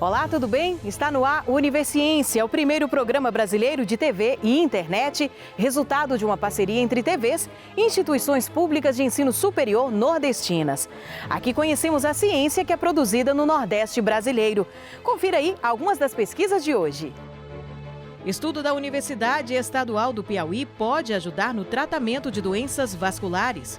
Olá, tudo bem? Está no ar o Universiência, o primeiro programa brasileiro de TV e internet, resultado de uma parceria entre TVs e instituições públicas de ensino superior nordestinas. Aqui conhecemos a ciência que é produzida no Nordeste brasileiro. Confira aí algumas das pesquisas de hoje. Estudo da Universidade Estadual do Piauí pode ajudar no tratamento de doenças vasculares.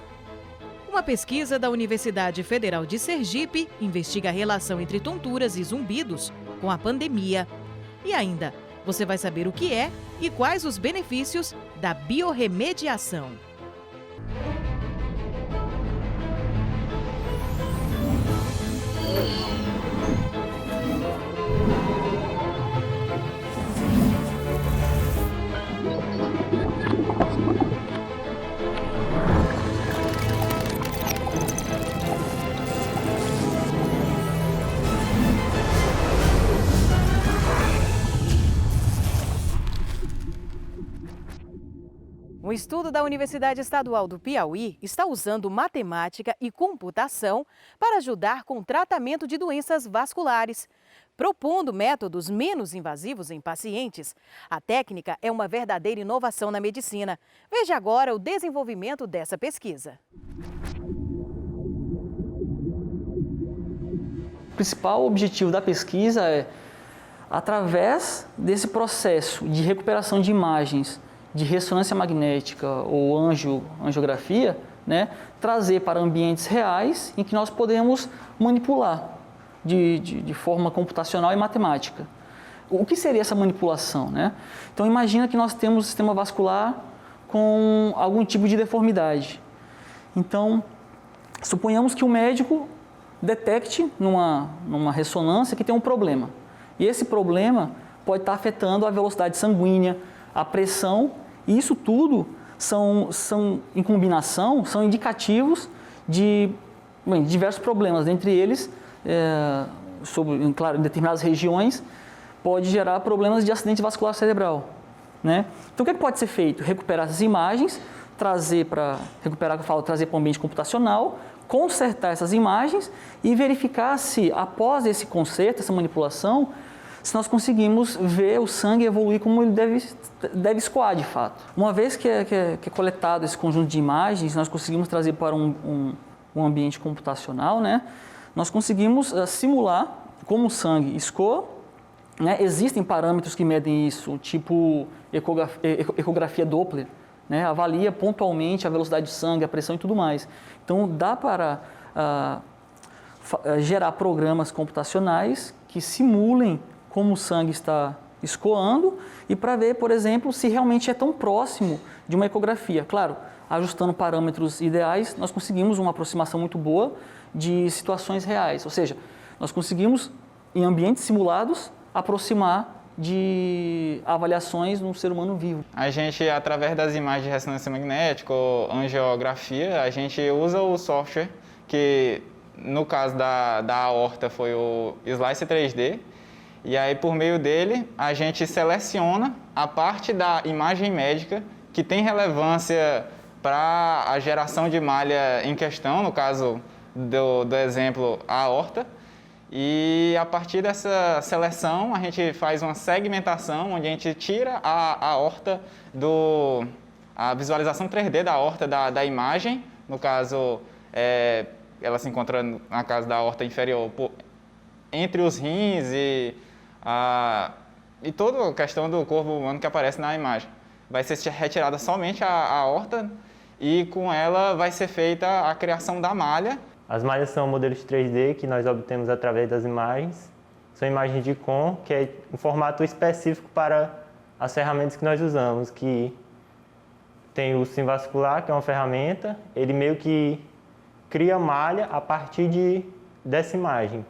Uma pesquisa da Universidade Federal de Sergipe investiga a relação entre tonturas e zumbidos com a pandemia. E ainda, você vai saber o que é e quais os benefícios da biorremediação. Um estudo da Universidade Estadual do Piauí está usando matemática e computação para ajudar com o tratamento de doenças vasculares. Propondo métodos menos invasivos em pacientes, a técnica é uma verdadeira inovação na medicina. Veja agora o desenvolvimento dessa pesquisa. O principal objetivo da pesquisa é, através desse processo de recuperação de imagens de ressonância magnética ou angiografia, trazer para ambientes reais em que nós podemos manipular de forma computacional e matemática. O que seria essa manipulação? Então, imagina que nós temos um sistema vascular com algum tipo de deformidade. Então, suponhamos que o médico detecte numa ressonância que tem um problema. E esse problema pode estar afetando a velocidade sanguínea, a pressão, e isso tudo são em combinação, são indicativos de diversos problemas. Dentre eles, claro, em determinadas regiões, pode gerar problemas de acidente vascular cerebral. Então, o que pode ser feito? Recuperar essas imagens, trazer para o ambiente computacional, consertar essas imagens e verificar se, após esse conserto, essa manipulação, se nós conseguimos ver o sangue evoluir como ele deve escoar de fato. Uma vez que é coletado esse conjunto de imagens, nós conseguimos trazer para um ambiente computacional, nós conseguimos simular como o sangue escoa. Existem parâmetros que medem isso, tipo ecografia Doppler, avalia pontualmente a velocidade do sangue, a pressão e tudo mais. Então, dá para gerar programas computacionais que simulem como o sangue está escoando e para ver, por exemplo, se realmente é tão próximo de uma ecografia. Claro, ajustando parâmetros ideais, nós conseguimos uma aproximação muito boa de situações reais. Ou seja, nós conseguimos, em ambientes simulados, aproximar de avaliações no ser humano vivo. A gente, através das imagens de ressonância magnética ou angiografia, a gente usa o software que, no caso da aorta, foi o Slice 3D. E aí, por meio dele, a gente seleciona a parte da imagem médica que tem relevância para a geração de malha em questão, no caso do exemplo, a aorta. E a partir dessa seleção, a gente faz uma segmentação, onde a gente tira a aorta a visualização 3D da aorta da imagem. No caso, ela se encontra, na casa da aorta inferior, entre os rins e toda a questão do corpo humano que aparece na imagem. Vai ser retirada somente a aorta e com ela vai ser feita a criação da malha. As malhas são modelos 3D que nós obtemos através das imagens. São imagens de COM, que é um formato específico para as ferramentas que nós usamos, que tem o SimVascular, que é uma ferramenta, ele meio que cria malha a partir dessa imagem,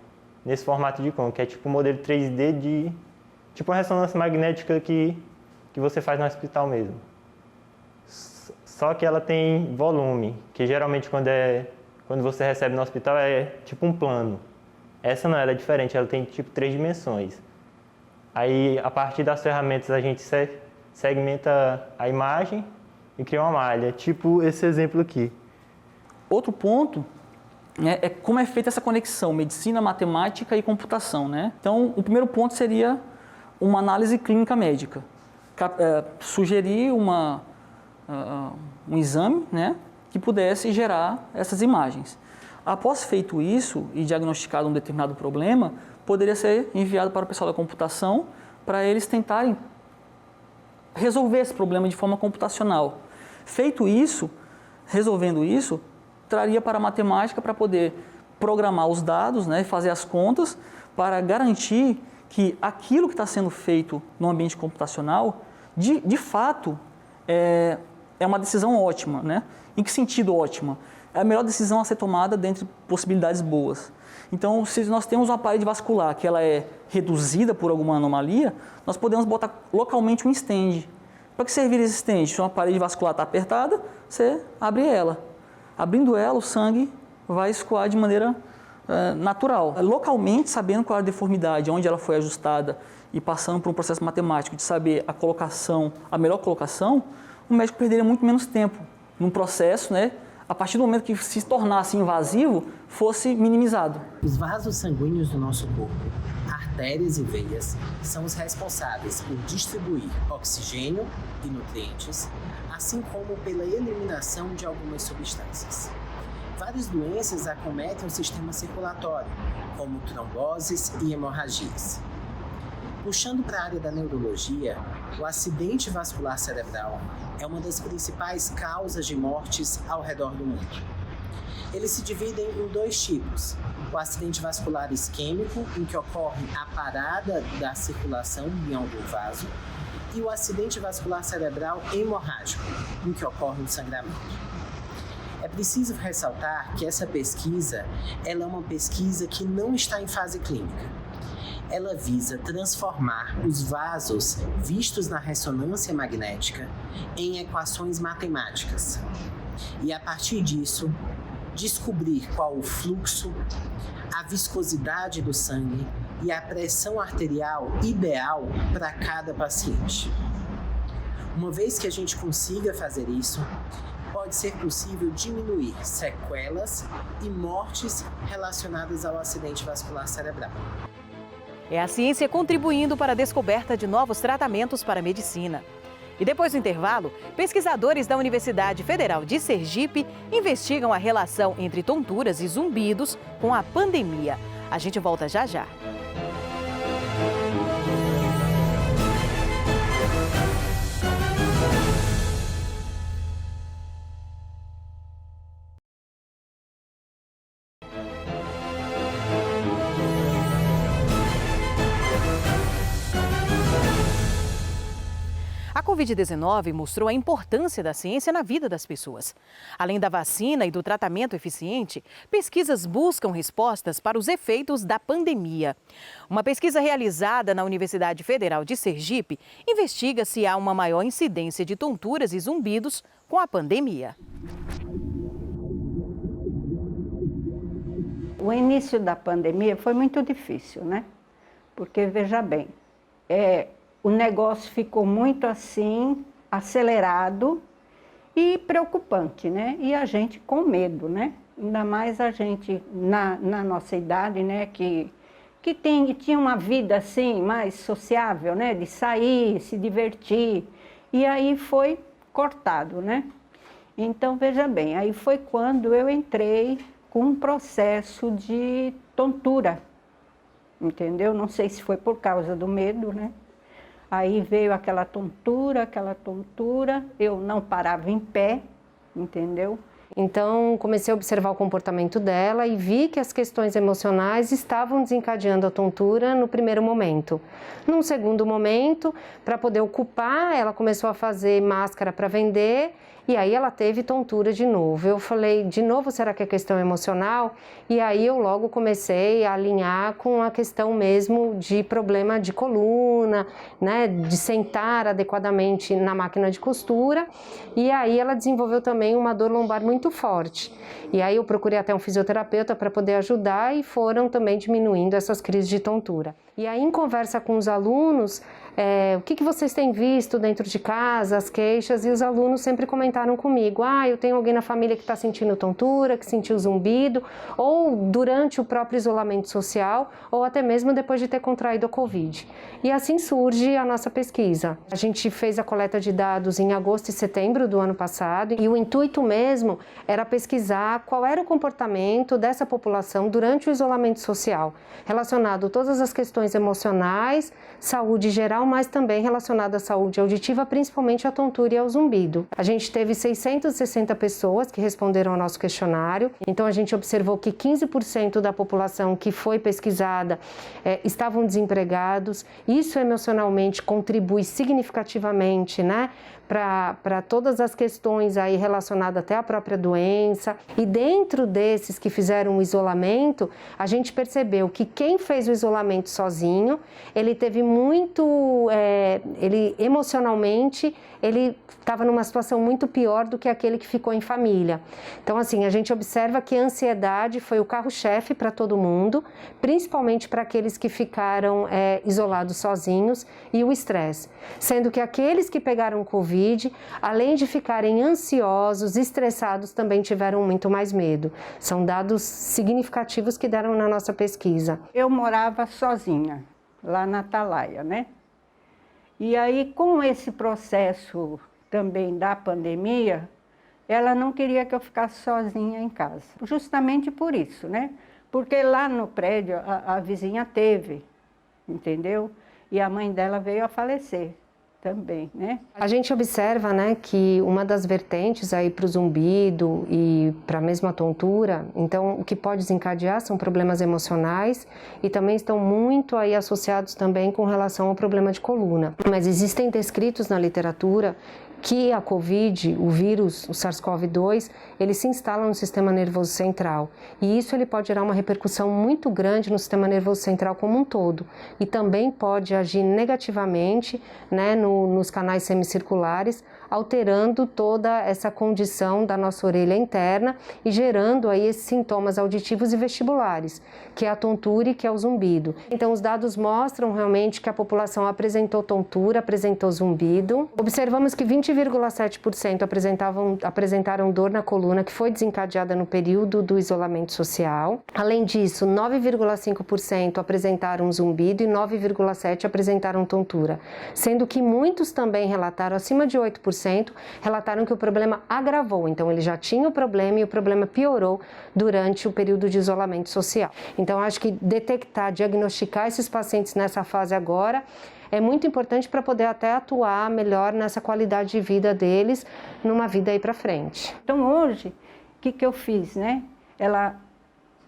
nesse formato de COM, que é tipo um modelo 3D tipo uma ressonância magnética que você faz no hospital mesmo. Só que ela tem volume, que geralmente quando você recebe no hospital é tipo um plano. Essa não, ela é diferente, ela tem tipo 3 dimensões. Aí, a partir das ferramentas, a gente segmenta a imagem e cria uma malha, tipo esse exemplo aqui. Outro ponto é como é feita essa conexão, medicina, matemática e computação, né? Então, o primeiro ponto seria uma análise clínica médica. Sugerir um exame, né, que pudesse gerar essas imagens. Após feito isso e diagnosticado um determinado problema, poderia ser enviado para o pessoal da computação para eles tentarem resolver esse problema de forma computacional. Feito isso, resolvendo isso, traria para a matemática para poder programar os dados, né, e fazer as contas para garantir que aquilo que está sendo feito no ambiente computacional, de fato, é uma decisão ótima, né? Em que sentido ótima? É a melhor decisão a ser tomada dentre possibilidades boas. Então, se nós temos uma parede vascular que ela é reduzida por alguma anomalia, nós podemos botar localmente um stent. Para que servir esse stent? Se uma parede vascular está apertada, você abre ela. Abrindo ela, o sangue vai escoar de maneira natural. Localmente, sabendo qual é a deformidade, onde ela foi ajustada e passando por um processo matemático de saber a colocação, a melhor colocação, o médico perderia muito menos tempo num processo, né? A partir do momento que se tornasse invasivo, fosse minimizado. Os vasos sanguíneos do nosso corpo, artérias e veias, são os responsáveis por distribuir oxigênio e nutrientes, assim como pela eliminação de algumas substâncias. Várias doenças acometem o sistema circulatório, como tromboses e hemorragias. Puxando para a área da neurologia, o acidente vascular cerebral é uma das principais causas de mortes ao redor do mundo. Eles se dividem em dois tipos: o acidente vascular isquêmico, em que ocorre a parada da circulação em algum vaso, e o acidente vascular cerebral hemorrágico, em que ocorre um sangramento. É preciso ressaltar que essa pesquisa ela é uma pesquisa que não está em fase clínica. Ela visa transformar os vasos vistos na ressonância magnética em equações matemáticas e, a partir disso, descobrir qual o fluxo, a viscosidade do sangue e a pressão arterial ideal para cada paciente. Uma vez que a gente consiga fazer isso, pode ser possível diminuir sequelas e mortes relacionadas ao acidente vascular cerebral. É a ciência contribuindo para a descoberta de novos tratamentos para a medicina. E depois do intervalo, pesquisadores da Universidade Federal de Sergipe investigam a relação entre tonturas e zumbidos com a pandemia. A gente volta já já. A Covid-19 mostrou a importância da ciência na vida das pessoas. Além da vacina e do tratamento eficiente, pesquisas buscam respostas para os efeitos da pandemia. Uma pesquisa realizada na Universidade Federal de Sergipe investiga se há uma maior incidência de tonturas e zumbidos com a pandemia. O início da pandemia foi muito difícil, né? Porque, veja bem, o negócio ficou muito assim, acelerado e preocupante, né? E a gente com medo, né? Ainda mais a gente na nossa idade, né? Que tinha uma vida assim mais sociável, né? De sair, se divertir. E aí foi cortado, né? Então, veja bem, aí foi quando eu entrei com um processo de tontura, entendeu? Não sei se foi por causa do medo, né? Aí veio aquela tontura, eu não parava em pé, entendeu? Então, comecei a observar o comportamento dela e vi que as questões emocionais estavam desencadeando a tontura no primeiro momento. Num segundo momento, para poder ocupar, ela começou a fazer máscara para vender e aí ela teve tontura de novo. Eu falei, de novo, será que é questão emocional? E aí eu logo comecei a alinhar com a questão mesmo de problema de coluna, né, de sentar adequadamente na máquina de costura. E aí ela desenvolveu também uma dor lombar muito forte. E aí eu procurei até um fisioterapeuta para poder ajudar e foram também diminuindo essas crises de tontura. E aí, em conversa com os alunos, o que vocês têm visto dentro de casa, as queixas, e os alunos sempre comentaram comigo, eu tenho alguém na família que está sentindo tontura, que sentiu zumbido, ou durante o próprio isolamento social, ou até mesmo depois de ter contraído a Covid. E assim surge a nossa pesquisa. A gente fez a coleta de dados em agosto e setembro do ano passado, e o intuito mesmo era pesquisar qual era o comportamento dessa população durante o isolamento social, relacionado a todas as questões emocionais, saúde geral, mas também relacionado à saúde auditiva, principalmente à tontura e ao zumbido. A gente teve 660 pessoas que responderam ao nosso questionário, então a gente observou que 15% da população que foi pesquisada estavam desempregados. Isso emocionalmente contribui significativamente, né, para todas as questões aí relacionadas até à própria doença. E dentro desses que fizeram o isolamento, a gente percebeu que quem fez o isolamento sozinho, ele teve muito, ele emocionalmente, ele estava numa situação muito pior do que aquele que ficou em família. Então, assim, a gente observa que a ansiedade foi o carro-chefe para todo mundo, principalmente para aqueles que ficaram isolados sozinhos, e o estresse. Sendo que aqueles que pegaram Covid, além de ficarem ansiosos, estressados, também tiveram muito mais medo. São dados significativos que deram na nossa pesquisa. Eu morava sozinha, lá na Atalaia, né? E aí, com esse processo também da pandemia, ela não queria que eu ficasse sozinha em casa. Justamente por isso, né? Porque lá no prédio a vizinha teve, entendeu? E a mãe dela veio a falecer também, né? A gente observa, né, que uma das vertentes aí para o zumbido e para a mesma tontura, então o que pode desencadear são problemas emocionais e também estão muito aí associados também com relação ao problema de coluna. Mas existem descritos na literatura que a Covid, o vírus, o SARS-CoV-2, ele se instala no sistema nervoso central. E isso ele pode gerar uma repercussão muito grande no sistema nervoso central como um todo. E também pode agir negativamente, né, nos canais semicirculares, alterando toda essa condição da nossa orelha interna e gerando aí esses sintomas auditivos e vestibulares, que é a tontura e que é o zumbido. Então, os dados mostram realmente que a população apresentou tontura, apresentou zumbido. Observamos que 20,7% apresentaram dor na coluna, que foi desencadeada no período do isolamento social. Além disso, 9,5% apresentaram zumbido e 9,7% apresentaram tontura, sendo que muitos também relataram, acima de 8%, relataram que o problema agravou. Então, ele já tinha o problema e o problema piorou durante o período de isolamento social. Então, acho que detectar, diagnosticar esses pacientes nessa fase agora é muito importante para poder até atuar melhor nessa qualidade de vida deles, numa vida aí para frente. Então, hoje, o que eu fiz, né?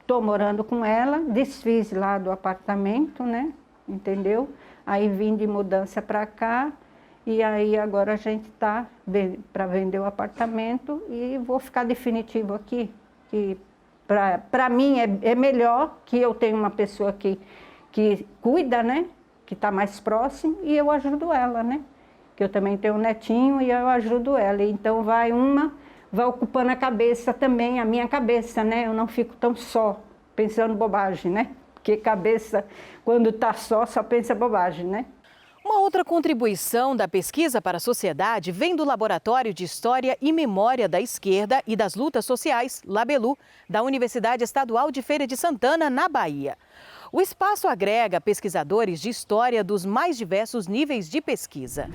Estou morando com ela, desfiz lá do apartamento, né? Entendeu? Aí vim de mudança para cá. E aí agora a gente está para vender o apartamento e vou ficar definitivo aqui. Que para mim é melhor que eu tenha uma pessoa que cuida, né? Que está mais próximo e eu ajudo ela, né? Que eu também tenho um netinho e eu ajudo ela. Então vai ocupando a cabeça também, a minha cabeça, né? Eu não fico tão só pensando bobagem, né? Porque cabeça, quando está só pensa bobagem, né? Uma outra contribuição da pesquisa para a sociedade vem do Laboratório de História e Memória da Esquerda e das Lutas Sociais, Labelu, da Universidade Estadual de Feira de Santana, na Bahia. O espaço agrega pesquisadores de história dos mais diversos níveis de pesquisa.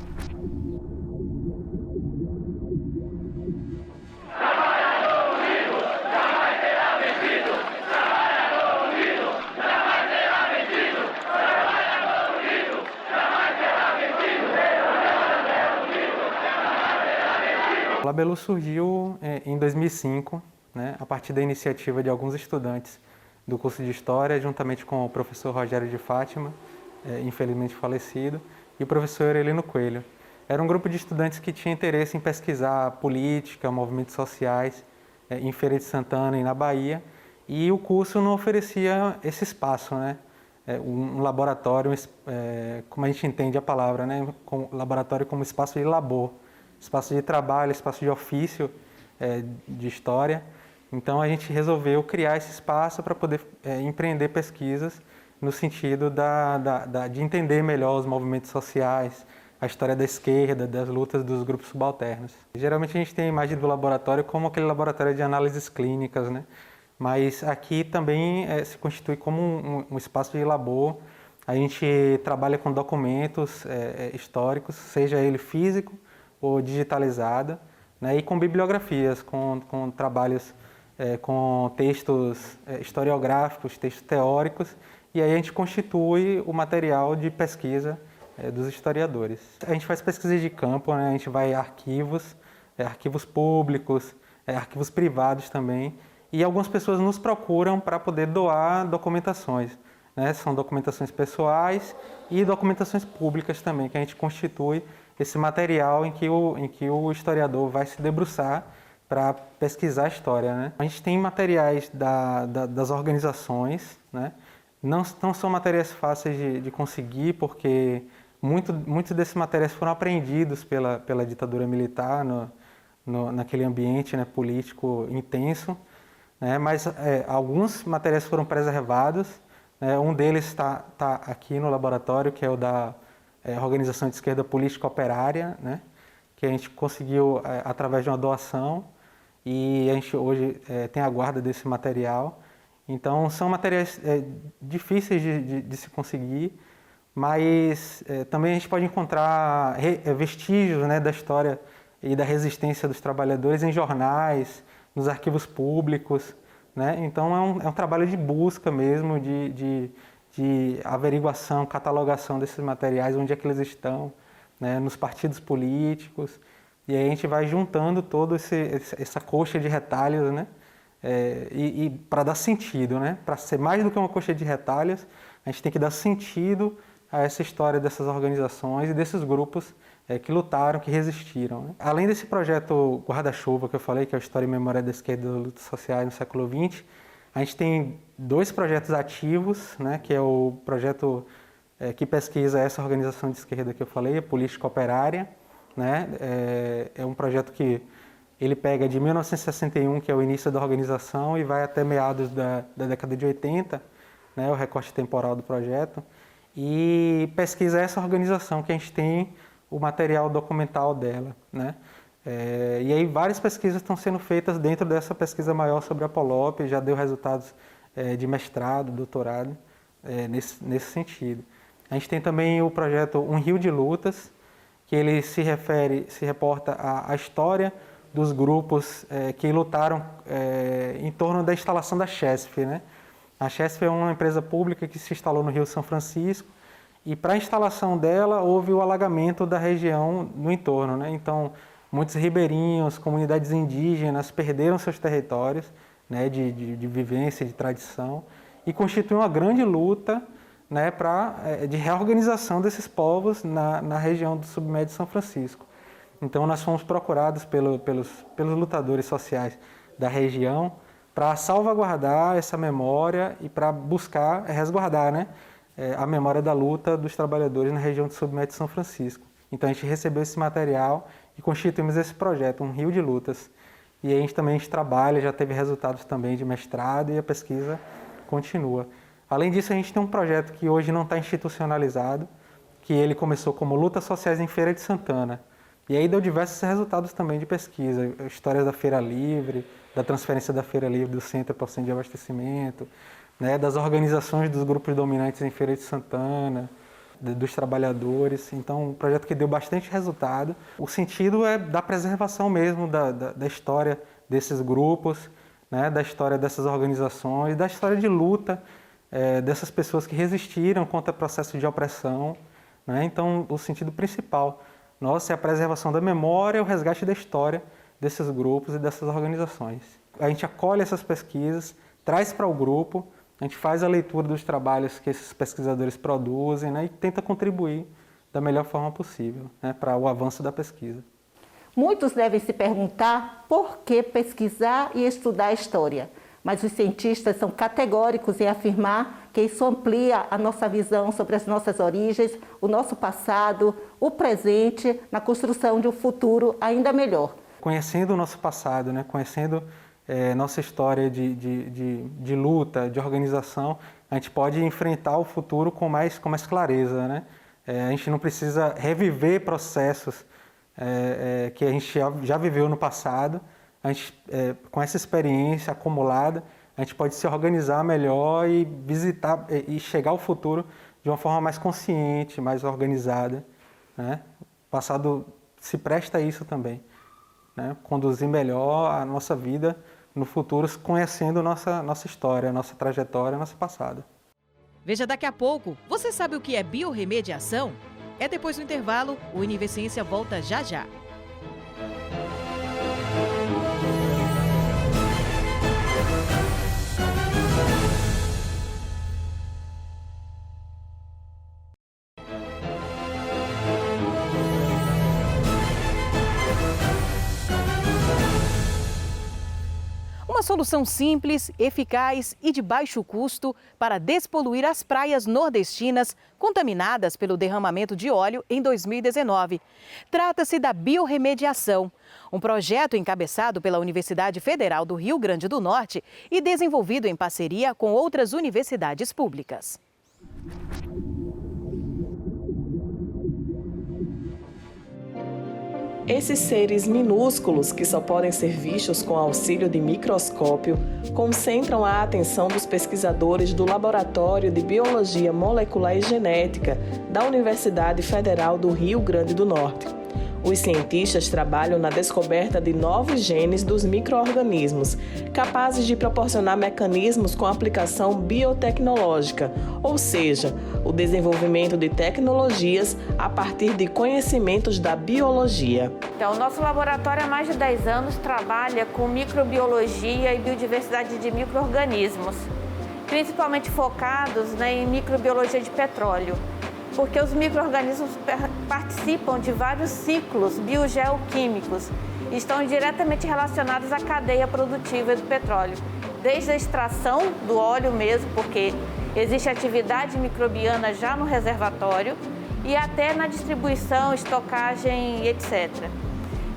O Labelu surgiu em 2005, né, a partir da iniciativa de alguns estudantes do curso de História, juntamente com o professor Rogério de Fátima, infelizmente falecido, e o professor Heleno Coelho. Era um grupo de estudantes que tinha interesse em pesquisar política, movimentos sociais em Feira de Santana e na Bahia, e o curso não oferecia esse espaço, né? Um laboratório, como a gente entende a palavra, né? Laboratório como espaço de labor, espaço de trabalho, espaço de ofício de história. Então a gente resolveu criar esse espaço para poder empreender pesquisas no sentido de entender melhor os movimentos sociais, a história da esquerda, das lutas dos grupos subalternos. Geralmente a gente tem a imagem do laboratório como aquele laboratório de análises clínicas, né? Mas aqui também se constitui como um espaço de labor. A gente trabalha com documentos históricos, seja ele físico ou digitalizado, né? E com bibliografias, com trabalhos com textos historiográficos, textos teóricos, e aí a gente constitui o material de pesquisa dos historiadores. A gente faz pesquisa de campo, né? A gente vai a arquivos, arquivos públicos, arquivos privados também, e algumas pessoas nos procuram para poder doar documentações, né? São documentações pessoais e documentações públicas também, que a gente constitui esse material em que o historiador vai se debruçar para pesquisar a história, né? A gente tem materiais das organizações, né? Não são materiais fáceis de conseguir, porque muitos desses materiais foram apreendidos pela ditadura militar naquele ambiente, né, político intenso, né? Mas alguns materiais foram preservados, né? Um deles está aqui no laboratório, que é o da Organização de Esquerda Política Operária, né? Que a gente conseguiu através de uma doação, e a gente hoje tem a guarda desse material. Então, são materiais difíceis de se conseguir, mas também a gente pode encontrar vestígios, né, da história e da resistência dos trabalhadores em jornais, nos arquivos públicos, né? Então, é um trabalho de busca mesmo, de averiguação, catalogação desses materiais, onde é que eles estão, né, nos partidos políticos, e aí a gente vai juntando toda essa coxa de retalhos, né? E para dar sentido, né? Para ser mais do que uma coxa de retalhos, a gente tem que dar sentido a essa história dessas organizações e desses grupos que lutaram, que resistiram, né? Além desse projeto Guarda-Chuva que eu falei, que é a História e Memória da Esquerda e das Lutas Sociais no século XX, a gente tem 2 projetos ativos, né? Que é o projeto que pesquisa essa organização de esquerda que eu falei, a Política Operária, né? É um projeto que ele pega de 1961, que é o início da organização, e vai até meados da década de 80, né, o recorte temporal do projeto, e pesquisa essa organização, que a gente tem o material documental dela, né? E aí várias pesquisas estão sendo feitas dentro dessa pesquisa maior sobre a Polop, já deu resultados de mestrado, doutorado, nesse sentido. A gente tem também o projeto Um Rio de Lutas, que ele se reporta à história dos grupos que lutaram em torno da instalação da Chesf, né? A Chesf é uma empresa pública que se instalou no Rio São Francisco, e para a instalação dela houve o alagamento da região no entorno, né? Então, muitos ribeirinhos, comunidades indígenas perderam seus territórios, né, de vivência, de tradição, e constitui uma grande luta, né, de reorganização desses povos na região do submédio São Francisco. Então, nós fomos procurados pelos lutadores sociais da região para salvaguardar essa memória e para buscar resguardar, né, a memória da luta dos trabalhadores na região do submédio São Francisco. Então, a gente recebeu esse material e constituímos esse projeto, Um Rio de Lutas. E a gente também trabalha, já teve resultados também de mestrado, e a pesquisa continua. Além disso, a gente tem um projeto que hoje não está institucionalizado, que ele começou como Lutas Sociais em Feira de Santana. E aí deu diversos resultados também de pesquisa, histórias da Feira Livre, da transferência da Feira Livre do Centro para o Centro de Abastecimento, né, das organizações dos grupos dominantes em Feira de Santana, dos trabalhadores. Então, um projeto que deu bastante resultado. O sentido é da preservação mesmo da história desses grupos, né, da história dessas organizações, da história de luta dessas pessoas que resistiram contra o processo de opressão, né? Então, o sentido principal nosso é a preservação da memória e o resgate da história desses grupos e dessas organizações. A gente acolhe essas pesquisas, traz para o grupo, a gente faz a leitura dos trabalhos que esses pesquisadores produzem, né, e tenta contribuir da melhor forma possível, né, para o avanço da pesquisa. Muitos devem se perguntar por que pesquisar e estudar a história, mas os cientistas são categóricos em afirmar que isso amplia a nossa visão sobre as nossas origens, o nosso passado, o presente, na construção de um futuro ainda melhor. Conhecendo o nosso passado, né, conhecendo nossa história de luta, de organização, a gente pode enfrentar o futuro com mais clareza, né? A gente não precisa reviver processos que a gente já viveu no passado. A gente, com essa experiência acumulada, a gente pode se organizar melhor e visitar e chegar ao futuro de uma forma mais consciente, mais organizada, né? O passado se presta a isso também, né? Conduzir melhor a nossa vida no futuro, conhecendo nossa história, nossa trajetória, nosso passado. Veja daqui a pouco. Você sabe o que é biorremediação? É depois do intervalo. O Univerciência volta já já. Uma solução simples, eficaz e de baixo custo para despoluir as praias nordestinas contaminadas pelo derramamento de óleo em 2019. Trata-se da biorremediação, um projeto encabeçado pela Universidade Federal do Rio Grande do Norte e desenvolvido em parceria com outras universidades públicas. Esses seres minúsculos, que só podem ser vistos com auxílio de microscópio, concentram a atenção dos pesquisadores do Laboratório de Biologia Molecular e Genética da Universidade Federal do Rio Grande do Norte. Os cientistas trabalham na descoberta de novos genes dos micro-organismos, capazes de proporcionar mecanismos com aplicação biotecnológica, ou seja, o desenvolvimento de tecnologias a partir de conhecimentos da biologia. Então, o nosso laboratório há mais de 10 anos trabalha com microbiologia e biodiversidade de micro-organismos, principalmente focados em microbiologia de petróleo, porque os micro-organismos participam de vários ciclos biogeoquímicos e estão diretamente relacionados à cadeia produtiva do petróleo, desde a extração do óleo mesmo, porque existe atividade microbiana já no reservatório, e até na distribuição, estocagem, etc.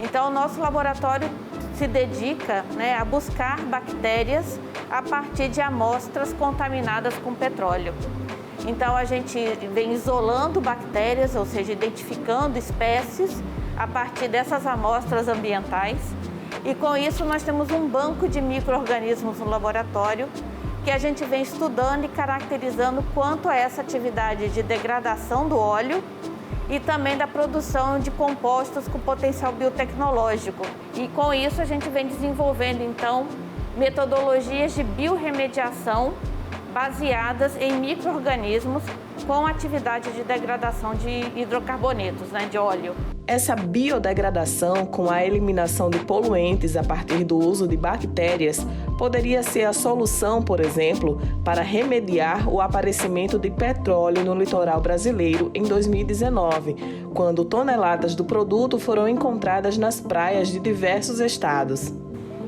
Então, o nosso laboratório se dedica a buscar bactérias a partir de amostras contaminadas com petróleo. Então, a gente vem isolando bactérias, ou seja, identificando espécies a partir dessas amostras ambientais. E com isso, nós temos um banco de micro-organismos no laboratório que a gente vem estudando e caracterizando quanto a essa atividade de degradação do óleo e também da produção de compostos com potencial biotecnológico. E com isso, a gente vem desenvolvendo, então, metodologias de biorremediação baseadas em micro-organismos com atividade de degradação de hidrocarbonetos, de óleo. Essa biodegradação com a eliminação de poluentes a partir do uso de bactérias poderia ser a solução, por exemplo, para remediar o aparecimento de petróleo no litoral brasileiro em 2019, quando toneladas do produto foram encontradas nas praias de diversos estados.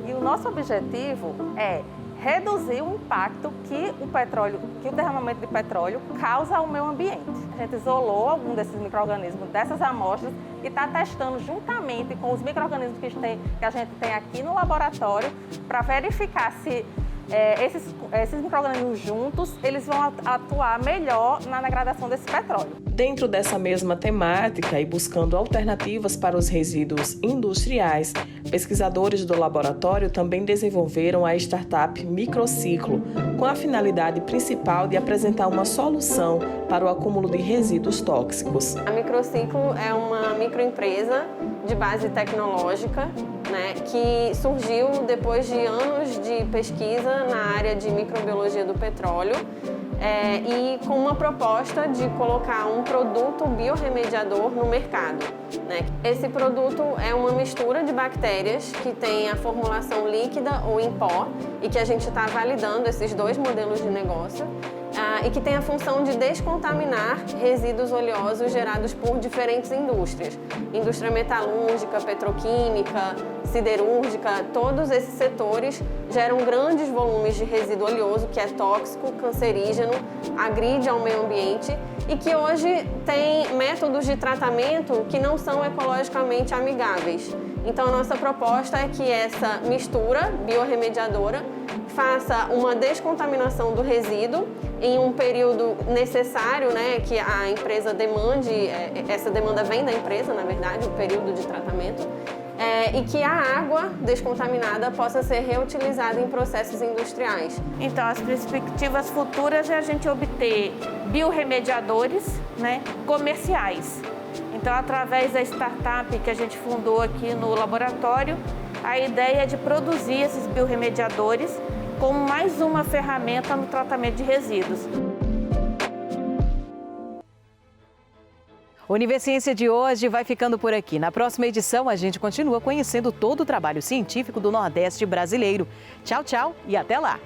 E o nosso objetivo é reduzir o impacto que o derramamento de petróleo causa ao meio ambiente. A gente isolou algum desses micro-organismos dessas amostras e está testando juntamente com os micro-organismos que a gente tem aqui no laboratório para verificar se esses micro-organismos juntos eles vão atuar melhor na degradação desse petróleo. Dentro dessa mesma temática e buscando alternativas para os resíduos industriais, pesquisadores do laboratório também desenvolveram a startup Microciclo, com a finalidade principal de apresentar uma solução para o acúmulo de resíduos tóxicos. A Microciclo é uma microempresa de base tecnológica, que surgiu depois de anos de pesquisa na área de microbiologia do petróleo e com uma proposta de colocar um produto biorremediador no mercado. Esse produto é uma mistura de bactérias que tem a formulação líquida ou em pó e que a gente está validando esses dois modelos de negócio e que tem a função de descontaminar resíduos oleosos gerados por diferentes indústrias. Indústria metalúrgica, petroquímica, siderúrgica, todos esses setores geram grandes volumes de resíduo oleoso que é tóxico, cancerígeno, agride ao meio ambiente e que hoje tem métodos de tratamento que não são ecologicamente amigáveis. Então, a nossa proposta é que essa mistura biorremediadora faça uma descontaminação do resíduo em um período necessário, né, que a empresa demande, essa demanda vem da empresa, na verdade, o período de tratamento, e que a água descontaminada possa ser reutilizada em processos industriais. Então, as perspectivas futuras é a gente obter biorremediadores, né, comerciais. Então, através da startup que a gente fundou aqui no laboratório, a ideia é de produzir esses biorremediadores como mais uma ferramenta no tratamento de resíduos. O Univerciência de hoje vai ficando por aqui. Na próxima edição, a gente continua conhecendo todo o trabalho científico do Nordeste brasileiro. Tchau, tchau e até lá!